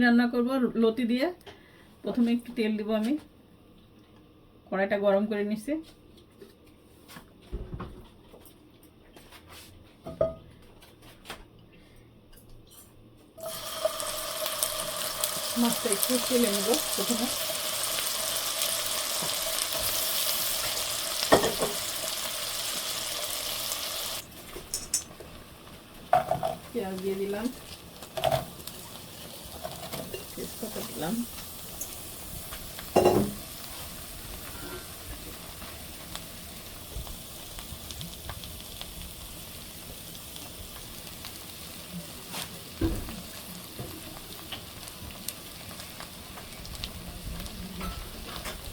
রান্না করব লতি দিয়ে। প্রথমে একটু তেল দিব, আমি কড়াইটা গরম করে নিচ্ছি। মাছটা একটু তেলে নেব প্রথমে। পেঁয়াজ দিয়ে দিলাম, তেজপাতা দিলাম,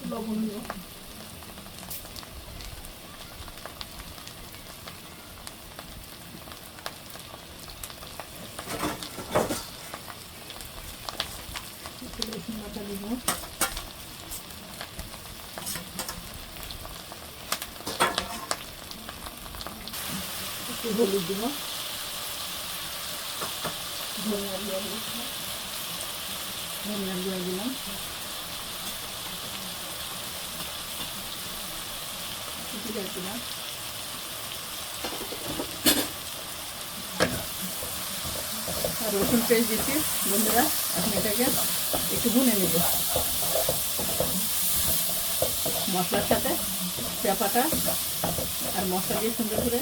লবণ দিব, রসুন বাটা দিব, একটু হলুদ দিব, ধনিয়ার গুঁড়া দিলাম, দিলাম আর রসুন পেস্ট দিচ্ছি বন্ধুরা। এখন এটাকে একটু ভুনে নেব মশলার সাথে, পেঁপাটা আর মশলা দিয়ে সুন্দর করে।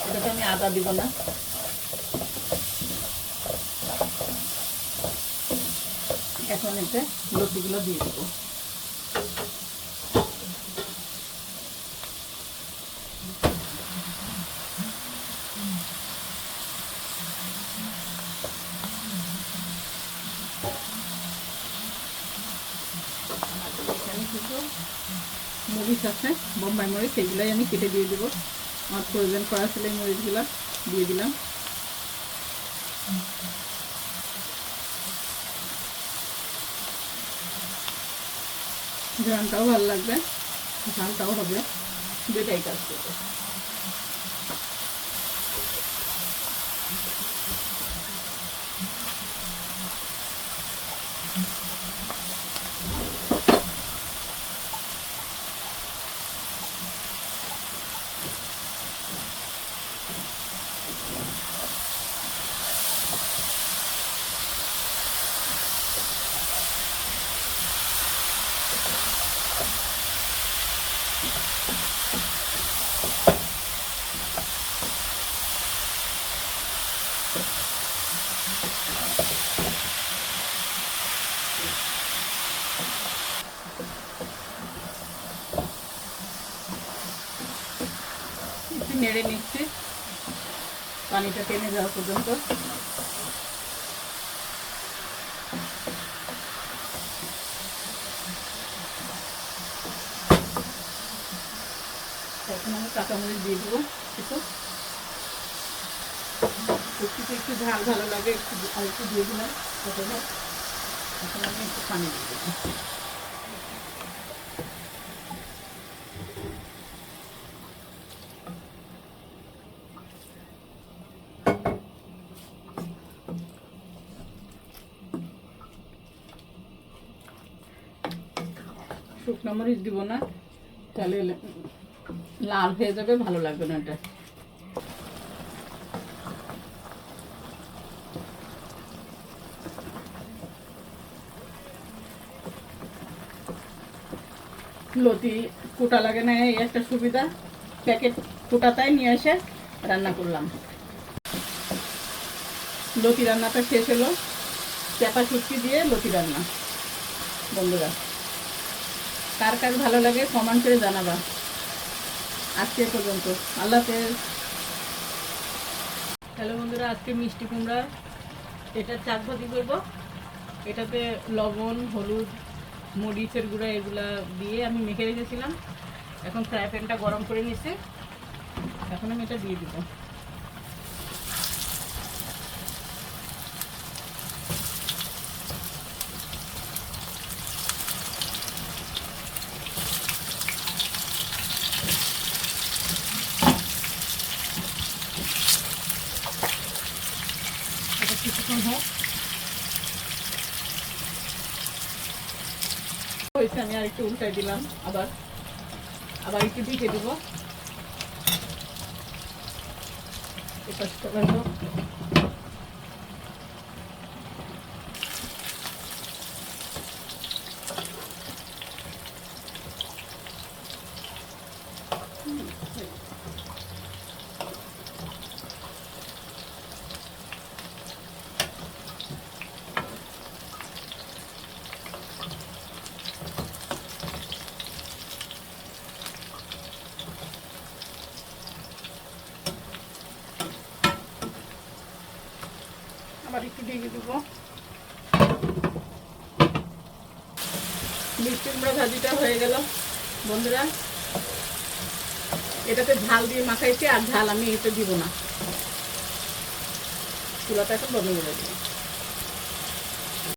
এটাতে আমি আদা দিব না। এখন এতে লতিগুলো দিয়ে দেবো। এখানে কিছু মরিচ আছে, বোম্বাই মরিচ, সেগুলাই আমি কেটে দিয়ে দেবো। আমার প্রয়োজন করা ছিল এই মরিচগুলো দিয়ে দিলাম। ঝালটাও ভালো লাগবে, ঝালটাও হবে, দুটাই কাজ করবে। একটু নেড়ে নিচ্ছি পানিটা টেনে যাওয়া পর্যন্ত। এখন আমি কাঁচামরিচ দিয়ে দেবো কিছু, একটু ঝাল ভালো লাগে, একটু দিয়ে দিলাম। এখন আমি একটু পানি দিয়ে দেবো। শুকনো মরিচ দিব না, তাহলে লাল হয়ে যাবে, ভালো লাগবে না এটা। লতি কুটা লাগে না, এই একটা সুবিধা। প্যাকেট কুটাটাই নিয়ে এসে রান্না করলাম। লতি রান্নাটা শেষ হলো। চাপা শুটকি দিয়ে লতি রান্না। বন্ধুরা, কার কার ভালো লাগে কমেন্ট করে জানাবা। আজকে পর্যন্ত, আল্লাহ হাফেজ। হ্যালো বন্ধুরা, আজকে মিষ্টি কুমড়া এটা চাক ভাজি করবো। এটাতে লবণ, হলুদ, মরিচের গুঁড়া এগুলা দিয়ে আমি মেখে রেখেছিলাম। এখন ফ্রাই প্যানটা গরম করে নিচ্ছে, এখন আমি এটা দিয়ে দিব। এটা কিছুক্ষণ হোক, হয়েছে, আমি আর একটু উল্টাই দিলাম, আবার আবার একটু ঢেকে দিব। আবার একটু ঢেকে দিব। মিষ্টি কুমড়া ভাজিটা হয়ে গেল বন্ধুরা। এটাতে ঝাল দিয়ে মাখাইছি, আর ঝাল আমি এতে দিব না, চুলাটা এখন বন্ধ করে দিব।